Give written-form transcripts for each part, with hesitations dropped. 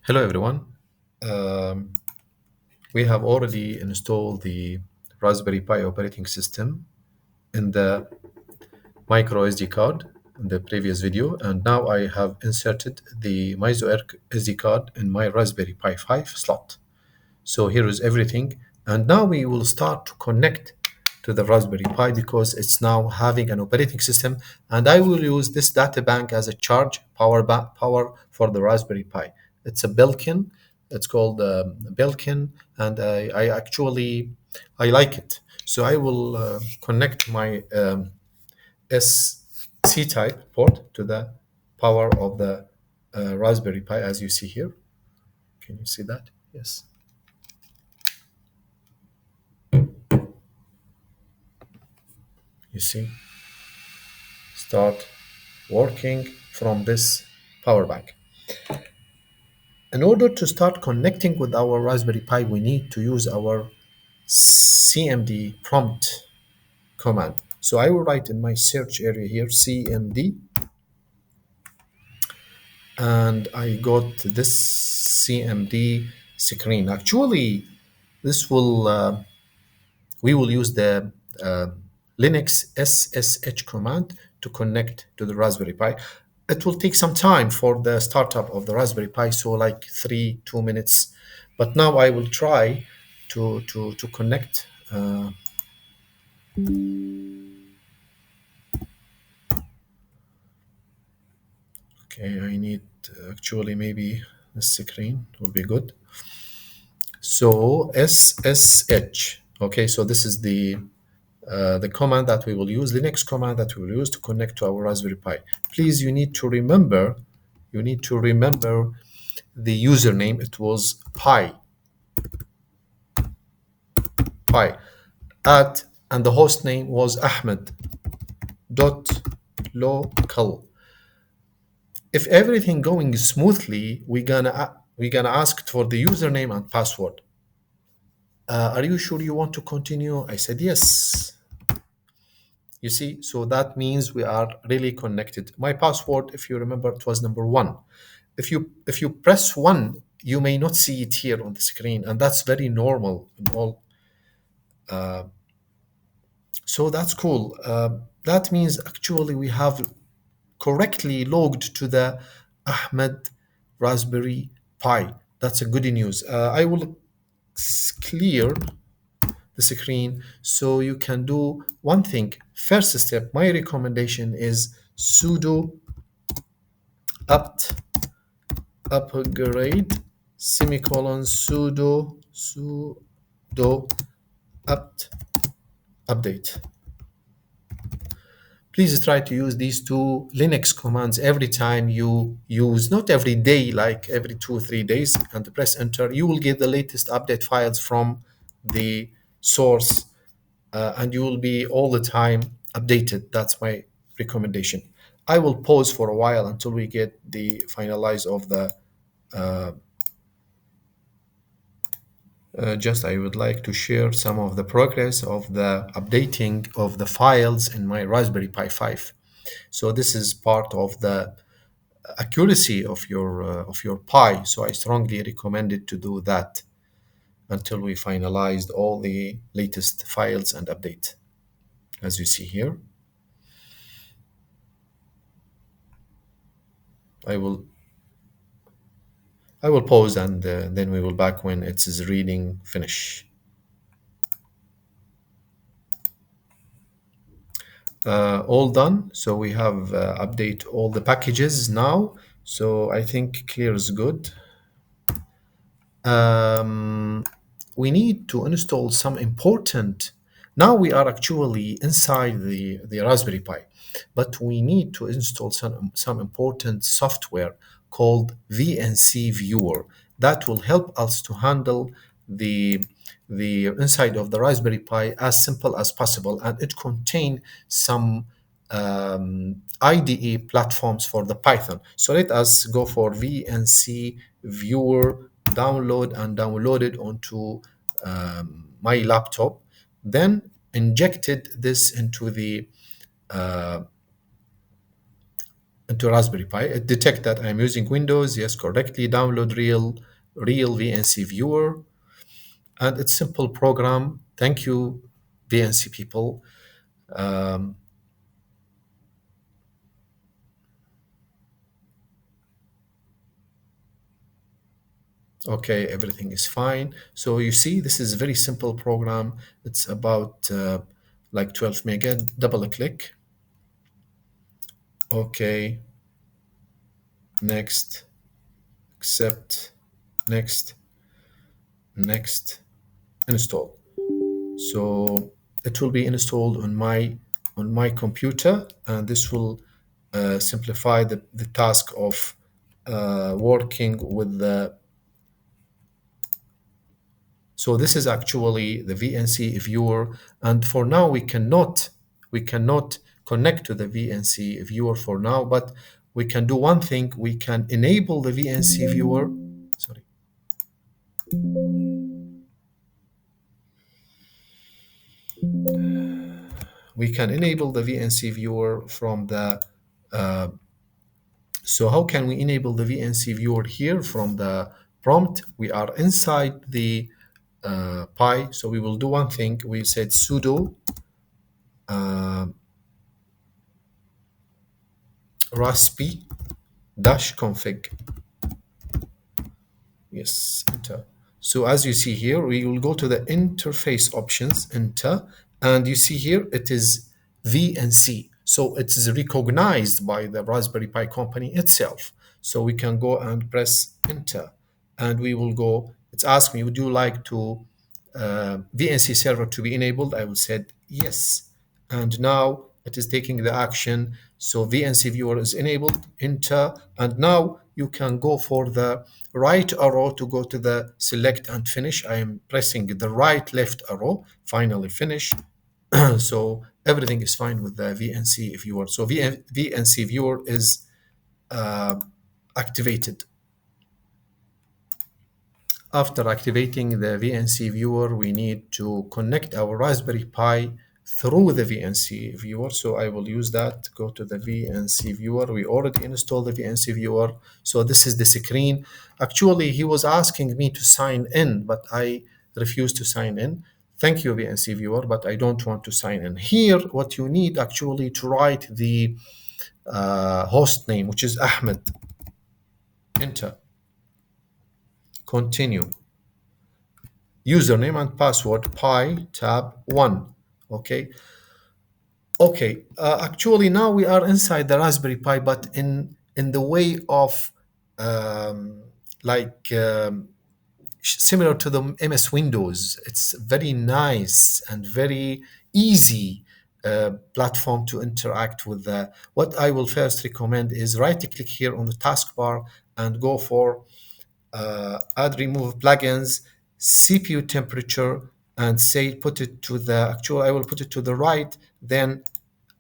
Hello everyone. Um, we have already installed the Raspberry Pi operating system in the micro SD card in the previous video, and now I have inserted the MyZoerk SD card in my Raspberry Pi 5 slot. So here is everything, and now we will start to connect to the Raspberry Pi because it's now having an operating system, and I will use this data bank as a charge power for the Raspberry Pi. It's a Belkin. It's called Belkin, and I actually I like it. So I will connect my SC type port to the power of the Raspberry Pi, as you see here. Can you see that? Yes. You see, start working from this power bank. In order to start connecting with our Raspberry Pi, we need to use our CMD prompt command. So I will write in my search area here CMD, and I got this CMD screen. Actually, this will we will use the uh, Linux SSH command to connect to the Raspberry Pi. It will take some time for the startup of the Raspberry Pi, so like 2 minutes. But now I will try to connect. Okay, I need actually maybe the screen will be good. So SSH. Okay, so this is the command that we will use, the next command that we will use to connect to our Raspberry Pi. Please, you need to remember the username. It was pi at, and the host name was Ahmed dot local. If everything going smoothly, we're gonna ask for the username and password. Are you sure you want to continue? I said yes. You see, so that means we are really connected. My password, if you remember, it was number one. If you press one, you may not see it here on the screen, and that's very normal in all. So that's cool. That means actually we have correctly logged to the Ahmed Raspberry Pi. That's a good news. I will clear the screen so you can do one thing. First step, my recommendation is sudo apt upgrade semicolon sudo apt update. Please try to use these two Linux commands every time you use, not every day, like every 2 or 3 days, and press enter. You will get the latest update files from the source, and you will be all the time updated. That's my recommendation. I will pause for a while until we get the finalize of the just I would like to share some of the progress of the updating of the files in my Raspberry Pi 5. So this is part of the accuracy of your Pi. So I strongly recommend it to do that until we finalized all the latest files and update. As you see here, I will I will pause, and then we will back when it is reading finish. All done. So we have update all the packages now. So I think clear is good. Um, we need to install some important. Now we are actually inside the Raspberry Pi, but we need to install some important software called VNC Viewer that will help us to handle the the inside of the Raspberry Pi as simple as possible, and it contain some IDE platforms for the Python. So let us go for VNC Viewer, download it onto my laptop, then injected this into the into Raspberry Pi. It detects that I'm using Windows. Yes, correctly. Download real VNC viewer, and it's simple program. Thank you, VNC people. Um, okay, everything is fine. So you see, this is a very simple program. It's about like 12 mega. Double click. Okay, next, accept, next, next, install. So it will be installed on my computer, and this will simplify the task of working with the. So this is actually the VNC viewer, and for now we cannot connect to the VNC viewer for now, but we can do one thing. We can enable the VNC viewer. Sorry. We can enable the VNC viewer from the. So how can we enable the VNC viewer here from the prompt? We are inside the Pi, so we will do one thing. We said sudo raspi dash config. Yes, enter. So as you see here, we will go to the interface options, enter, and you see here it is VNC. So it is recognized by the Raspberry Pi company itself. So we can go and press enter, and we will go. It's asked me, would you like to VNC server to be enabled? I will said yes, and now it is taking the action. So VNC viewer is enabled, enter, and now you can go for the right arrow to go to the select and finish. I am pressing the right left arrow, finally finish. So everything is fine with the VNC viewer. So VNC viewer is activated. After activating the VNC viewer, we need to connect our Raspberry Pi through the VNC viewer. So I will use that. Go to the VNC viewer. We already installed the VNC viewer. So this is the screen. Actually, he was asking me to sign in, but I refused to sign in. Thank you, VNC viewer, but I don't want to sign in. Here, what you need actually to write the host name, which is Ahmed. Enter. Continue. Username and password pi tab 1. Okay, actually now we are inside the Raspberry Pi, but in the way of um, like similar to the MS Windows. It's very nice and very easy platform to interact with. What I will first recommend is right click here on the taskbar and go for add remove plugins, CPU temperature, and say put it to the actual. I will put it to the right, then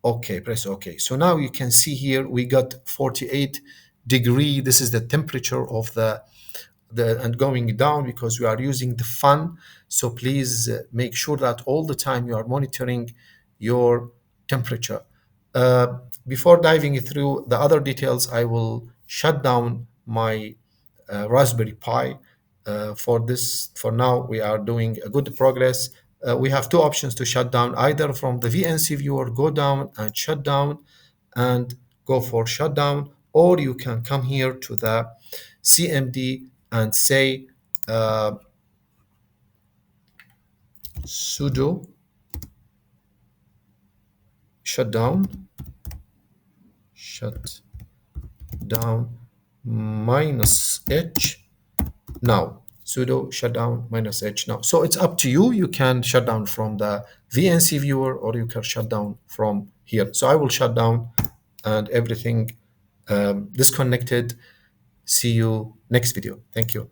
okay, press OK. So now you can see here we got 48 degree. This is the temperature of the and going down because we are using the fan. So please make sure that all the time you are monitoring your temperature. Before diving through the other details, I will shut down my Raspberry Pi. For now, we are doing a good progress. We have two options to shut down, either from the VNC viewer, go down and shut down and go for shutdown, or you can come here to the CMD and say sudo shutdown minus h now. Sudo shutdown minus h now. So it's up to you. You can shut down from the VNC viewer or you can shut down from here. So I will shut down and everything disconnected. See you next video. Thank you.